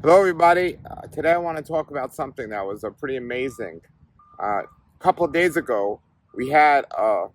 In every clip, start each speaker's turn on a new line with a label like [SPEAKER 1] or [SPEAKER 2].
[SPEAKER 1] Hello, everybody. Today I want to talk about something that was pretty amazing. A couple of days ago, we had a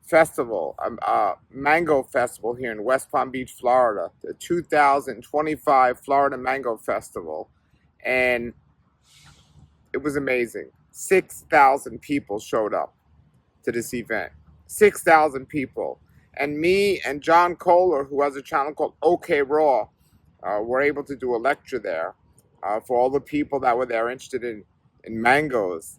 [SPEAKER 1] festival, a mango festival here in West Palm Beach, Florida, the 2025 Florida Mango Festival. And it was amazing. 6,000 people showed up to this event. 6,000 people. And me and John Kohler, who has a channel called OK Raw, were able to do a lecture there for all the people that were there interested in mangoes.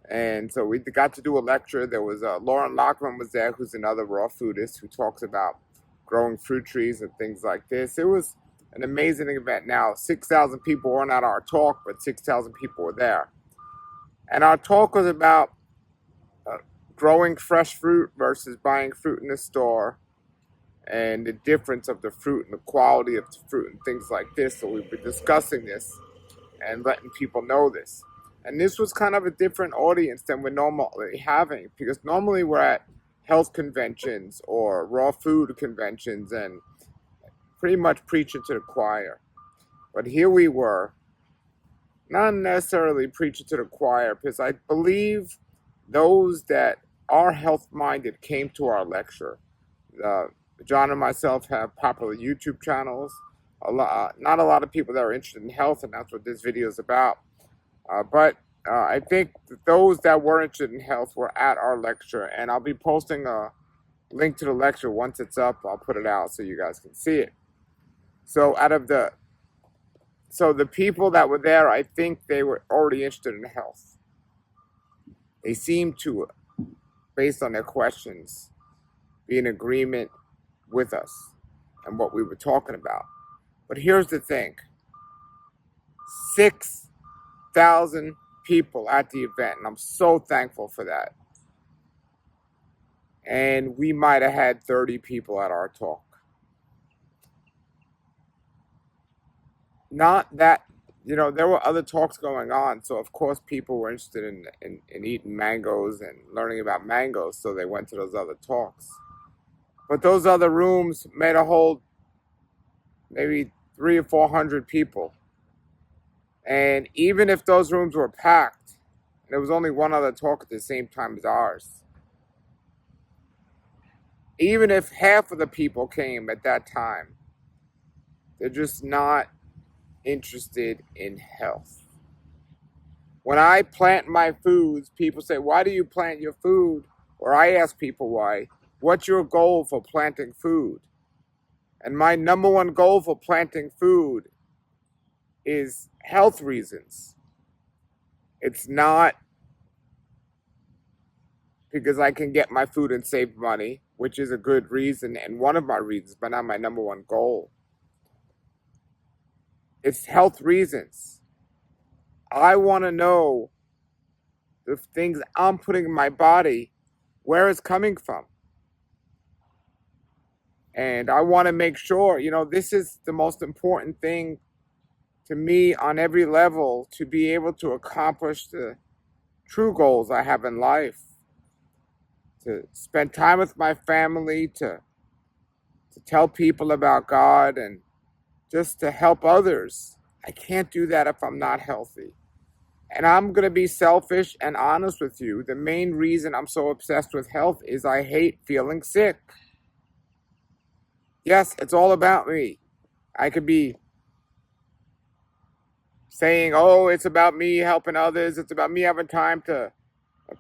[SPEAKER 1] And so we got to do a lecture. There was Lauren Lockman was there, who's another raw foodist who talks about growing fruit trees and things like this. It was an amazing event. Now, 6,000 people weren't at our talk, but 6,000 people were there. And our talk was about growing fresh fruit versus buying fruit in the store, and the difference of the fruit and the quality of the fruit and things like this. So we've been discussing this and letting people know this. And this was kind of a different audience than we're normally having, because normally we're at health conventions or raw food conventions and pretty much preaching to the choir. But here we were, not necessarily preaching to the choir, because I believe those that are health minded came to our lecture. John and myself have popular YouTube channels. Not a lot of people that are interested in health, and that's what this video is about. But I think that those that were interested in health were at our lecture, and I'll be posting a link to the lecture once it's up. I'll put it out so you guys can see it. So the people that were there, I think they were already interested in health. They seemed to, based on their questions, be in agreement with us and what we were talking about. But here's the thing: 6,000 people at the event, and I'm so thankful for that. And we might have had 30 people at our talk. Not that, there were other talks going on, so of course people were interested in eating mangoes and learning about mangoes, so they went to those other talks. But those other rooms made a hold maybe 300 or 400 people. And even if those rooms were packed, and there was only one other talk at the same time as ours, even if half of the people came at that time, they're just not interested in health. When I plant my foods, people say, "Why do you plant your food?" Or I ask people why. What's your goal for planting food? And my number one goal for planting food is health reasons. It's not because I can get my food and save money, which is a good reason and one of my reasons, but not my number one goal. It's health reasons. I want to know the things I'm putting in my body, where it's coming from. And I want to make sure, this is the most important thing to me on every level, to be able to accomplish the true goals I have in life, to spend time with my family, to tell people about God, and just to help others. I can't do that if I'm not healthy. And I'm going to be selfish and honest with you. The main reason I'm so obsessed with health is I hate feeling sick. Yes, it's all about me. I could be saying, "Oh, it's about me helping others. It's about me having time to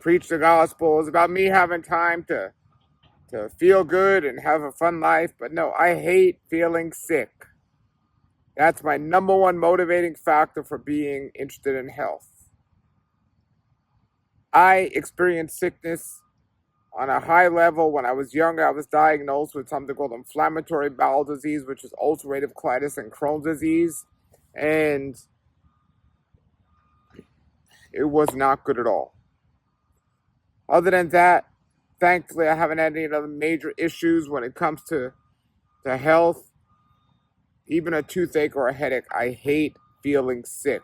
[SPEAKER 1] preach the gospel. It's about me having time to feel good and have a fun life." But no, I hate feeling sick. That's my number one motivating factor for being interested in health. I experienced sickness on a high level. When I was younger, I was diagnosed with something called inflammatory bowel disease, which is ulcerative colitis and Crohn's disease. And it was not good at all. Other than that, thankfully, I haven't had any other major issues when it comes to health, even a toothache or a headache. I hate feeling sick.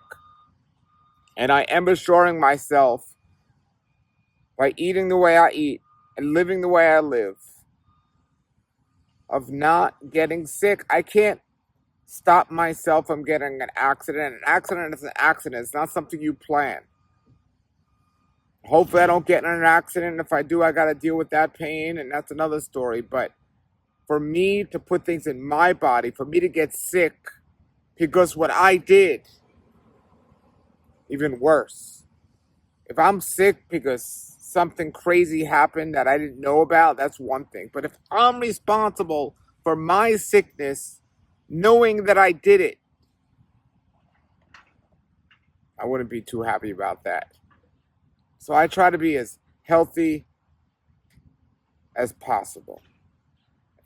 [SPEAKER 1] And I am assuring myself, by eating the way I eat and living the way I live, of not getting sick. I can't stop myself from getting an accident. An accident is an accident. It's not something you plan. Hopefully I don't get in an accident. If I do, I got to deal with that pain, and that's another story. But for me to put things in my body, for me to get sick, because what I did, even worse. If I'm sick because something crazy happened that I didn't know about, that's one thing. But if I'm responsible for my sickness, knowing that I did it, I wouldn't be too happy about that. So I try to be as healthy as possible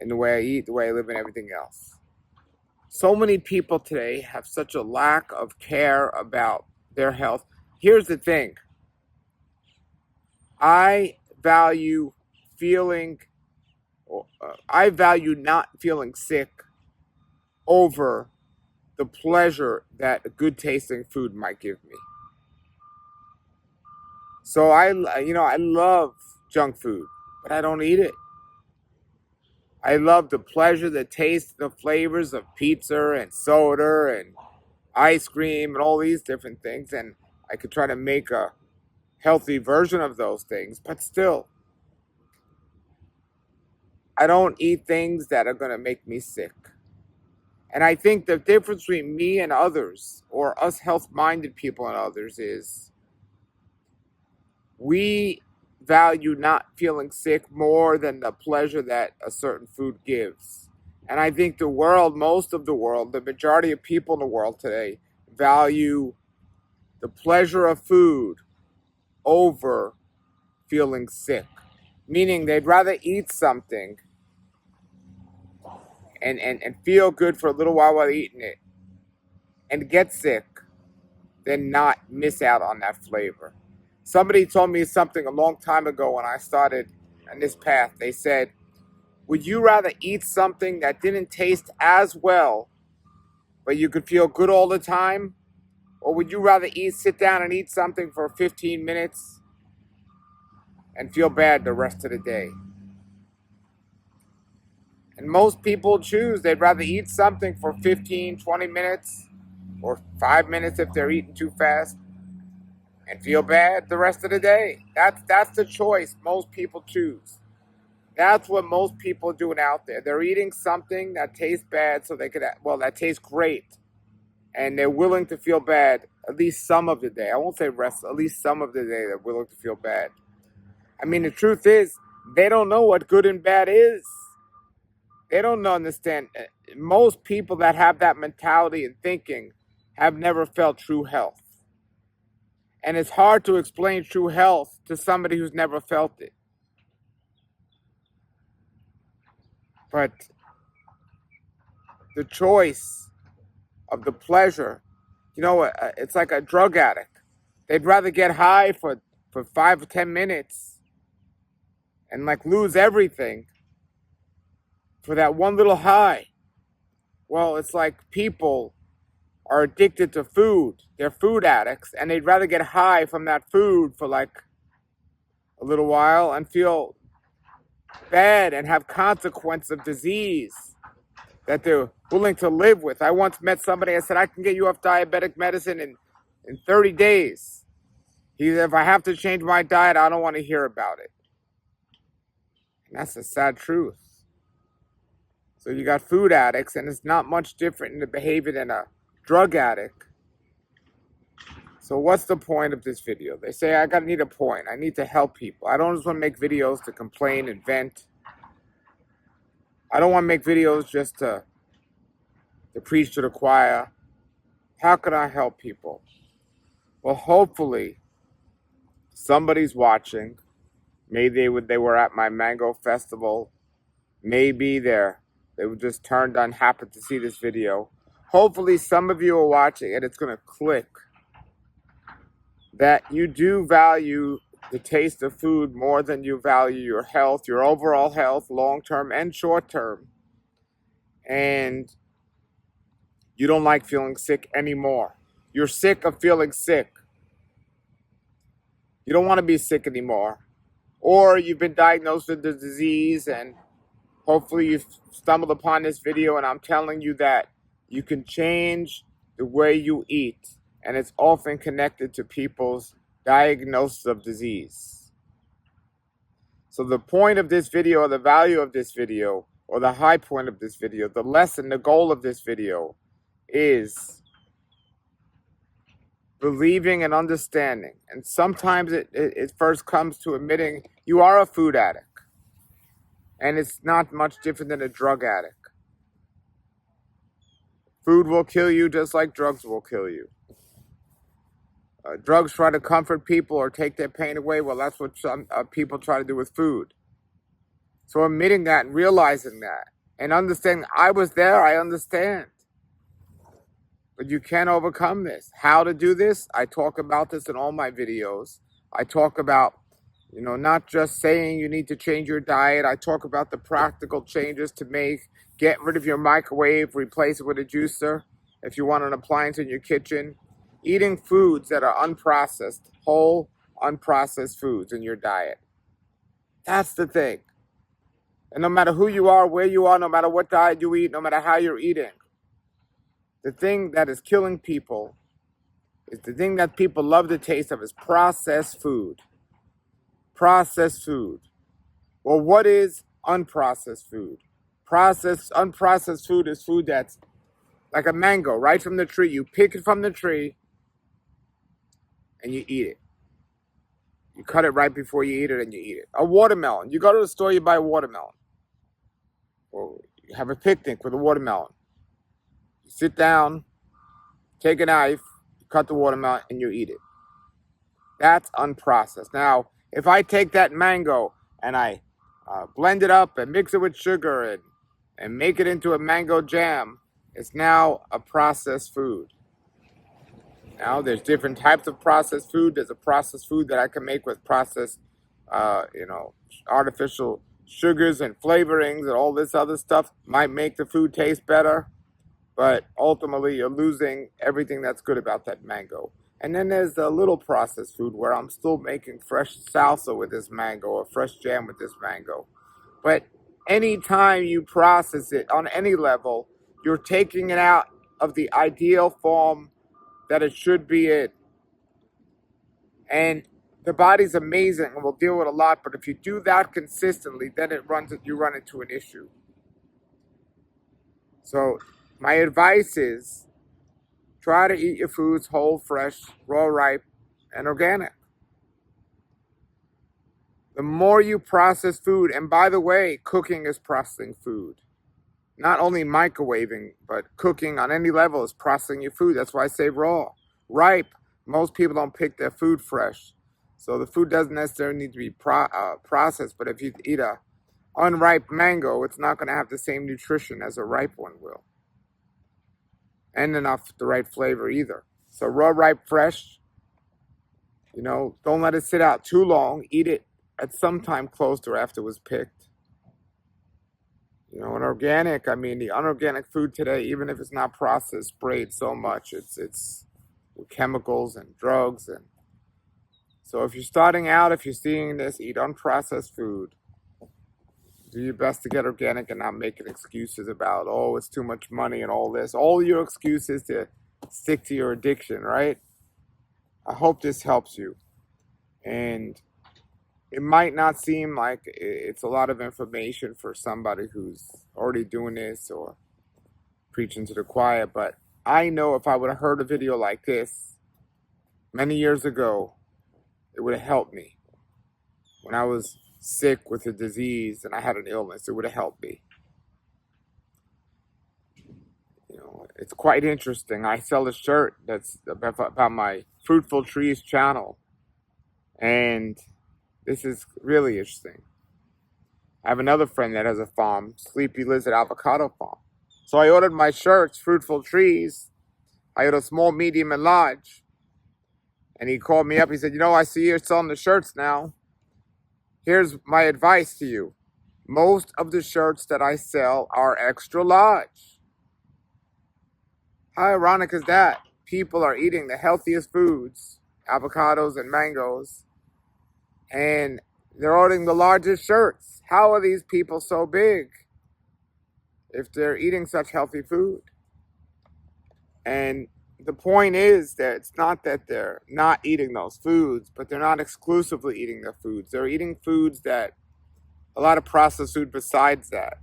[SPEAKER 1] in the way I eat, the way I live, and everything else. So many people today have such a lack of care about their health. Here's the thing. I value not feeling sick over the pleasure that a good tasting food might give me. So I love junk food, but I don't eat it. I love the pleasure, the taste, the flavors of pizza and soda and ice cream and all these different things. And I could try to make a healthy version of those things, but still, I don't eat things that are going to make me sick. And I think the difference between me and others, or us health-minded people and others, is we value not feeling sick more than the pleasure that a certain food gives. And I think the world, most of the world, the majority of people in the world today value the pleasure of food over feeling sick. Meaning they'd rather eat something and feel good for a little while eating it and get sick than not miss out on that flavor. Somebody told me something a long time ago when I started on this path. They said, would you rather eat something that didn't taste as well, but you could feel good all the time? Or would you rather sit down and eat something for 15 minutes and feel bad the rest of the day? And most people choose, they'd rather eat something for 15, 20 minutes or 5 minutes if they're eating too fast and feel bad the rest of the day. That's the choice most people choose. That's what most people are doing out there. They're eating something that tastes bad so they could, that tastes great. And they're willing to feel bad at least some of the day. I won't say rest, at least some of the day they're willing to feel bad. I mean, the truth is, they don't know what good and bad is. They don't understand. Most people that have that mentality and thinking have never felt true health. And it's hard to explain true health to somebody who's never felt it. But the choice of the pleasure, it's like a drug addict. They'd rather get high for 5 or 10 minutes and lose everything for that one little high. Well, it's like people are addicted to food. They're food addicts, and they'd rather get high from that food for a little while and feel bad and have consequence of disease that they're willing to live with. I once met somebody, I said, I can get you off diabetic medicine in 30 days. He said, if I have to change my diet, I don't want to hear about it. And that's the sad truth. So you got food addicts, and it's not much different in the behavior than a drug addict. So what's the point of this video? They say I need a point. I need to help people. I don't just want to make videos to complain and vent. I don't want to make videos just to preach to the choir. How can I help people? Well, hopefully somebody's watching. Maybe they were at my mango festival. Maybe they were just turned on, happened to see this video. Hopefully some of you are watching and it's going to click that you do value the taste of food more than you value your health, your overall health, long-term and short-term. And you don't like feeling sick anymore. You're sick of feeling sick. You don't want to be sick anymore. Or you've been diagnosed with the disease, and hopefully you've stumbled upon this video and I'm telling you that You can change the way you eat, and it's often connected to people's diagnosis of disease. So the point of this video, or the value of this video, or the high point of this video, the lesson, the goal of this video is believing and understanding. And sometimes it first comes to admitting you are a food addict. And it's not much different than a drug addict. Food will kill you just like drugs will kill you. Drugs try to comfort people or take their pain away. Well, that's what some people try to do with food. So admitting that and realizing that and understanding, I was there, I understand. But you can't overcome this. How to do this? I talk about this in all my videos. I talk about, not just saying you need to change your diet. I talk about the practical changes to make. Get rid of your microwave, replace it with a juicer. If you want an appliance in your kitchen. Eating foods that are unprocessed, whole, unprocessed foods in your diet. That's the thing. And no matter who you are, where you are, no matter what diet you eat, no matter how you're eating, the thing that is killing people is the thing that people love the taste of is processed food. Processed food. Well, what is unprocessed food? Unprocessed food is food that's like a mango, right from the tree. You pick it from the tree and you eat it. You cut it right before you eat it and you eat it. A watermelon. You go to the store, you buy a watermelon. Or you have a picnic with a watermelon. You sit down, take a knife, you cut the watermelon, and you eat it. That's unprocessed. Now, if I take that mango and I blend it up and mix it with sugar and make it into a mango jam, it's now a processed food. Now, there's different types of processed food. There's a processed food that I can make with processed, artificial sugars and flavorings and all this other stuff. Might make the food taste better, but ultimately you're losing everything that's good about that mango. And then there's the little processed food where I'm still making fresh salsa with this mango or fresh jam with this mango. But anytime you process it on any level, you're taking it out of the ideal form that it should be in. And the body's amazing and will deal with a lot, but if you do that consistently, then you run into an issue. So my advice is try to eat your foods whole, fresh, raw, ripe, and organic. The more you process food, and by the way, cooking is processing food. Not only microwaving, but cooking on any level is processing your food. That's why I say raw. Ripe, most people don't pick their food fresh. So the food doesn't necessarily need to be processed, but if you eat a unripe mango, it's not going to have the same nutrition as a ripe one will. And enough the right flavor either. So raw, ripe, fresh, don't let it sit out too long. Eat it at some time close to after it was picked. And organic, the unorganic food today, even if it's not processed, sprayed so much, it's with chemicals and drugs. And so if you're starting out, if you're seeing this, eat unprocessed food. Do your best to get organic and not making excuses about, it's too much money and all this. All your excuses to stick to your addiction, right? I hope this helps you. And it might not seem like it's a lot of information for somebody who's already doing this or preaching to the choir, but I know if I would have heard a video like this many years ago, it would have helped me. When I was sick with a disease and I had an illness, it would have helped me. It's quite interesting. I sell a shirt that's about my Fruitful Trees channel, and this is really interesting. I have another friend that has a farm. Sleepy lives at Avocado Farm. So I ordered my shirts, Fruitful Trees. I ordered small, medium, and large. And he called me up. He said, I see you're selling the shirts now. Here's my advice to you. Most of the shirts that I sell are extra large. How ironic is that? People are eating the healthiest foods, avocados and mangoes, and they're ordering the largest shirts. How are these people so big if they're eating such healthy food? And the point is that it's not that they're not eating those foods, but they're not exclusively eating the foods. They're eating foods that a lot of processed food besides that.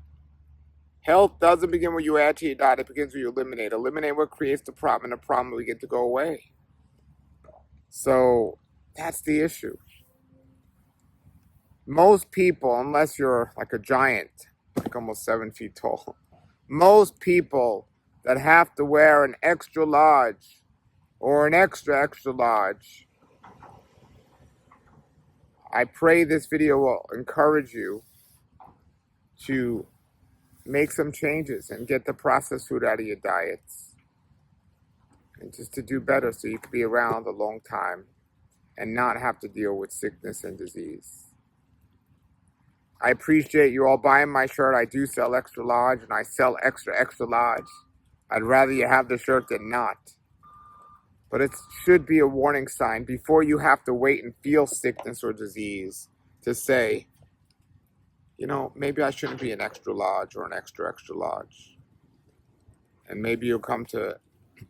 [SPEAKER 1] Health doesn't begin when you add to your diet, it begins when you eliminate. Eliminate what creates the problem, and the problem will begin to go away. So that's the issue. Most people, unless you're like a giant, like almost 7 feet tall, most people that have to wear an extra large or an extra extra large, I pray this video will encourage you to make some changes and get the processed food out of your diets, and just to do better so you can be around a long time and not have to deal with sickness and disease. I appreciate you all buying my shirt. I do sell extra large, and I sell extra extra large. I'd rather you have the shirt than not. But it should be a warning sign before you have to wait and feel sickness or disease to say, you know, maybe I shouldn't be an extra large or an extra extra large. And maybe you'll come to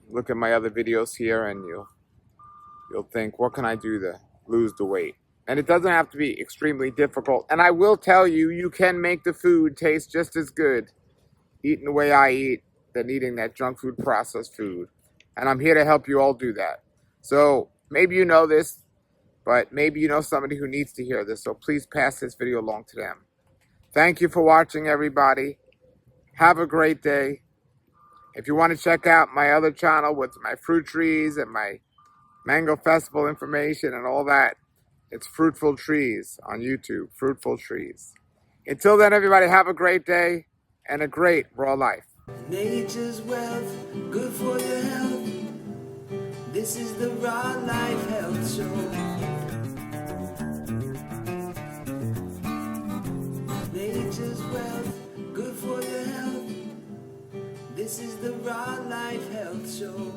[SPEAKER 1] look at my other videos here, and you'll think, what can I do to lose the weight? And it doesn't have to be extremely difficult. And I will tell you, you can make the food taste just as good eating the way I eat than eating that junk food, processed food. And I'm here to help you all do that. So maybe you know this, but maybe you know somebody who needs to hear this. So please pass this video along to them. Thank you for watching, everybody. Have a great day. If you want to check out my other channel with my fruit trees and my mango festival information and all that, it's Fruitful Trees on YouTube, Fruitful Trees. Until then, everybody, have a great day and a great raw life.
[SPEAKER 2] Nature's wealth, good for your health. This is the Raw Life Health Show. Nature's wealth, good for your health. This is the Raw Life Health Show.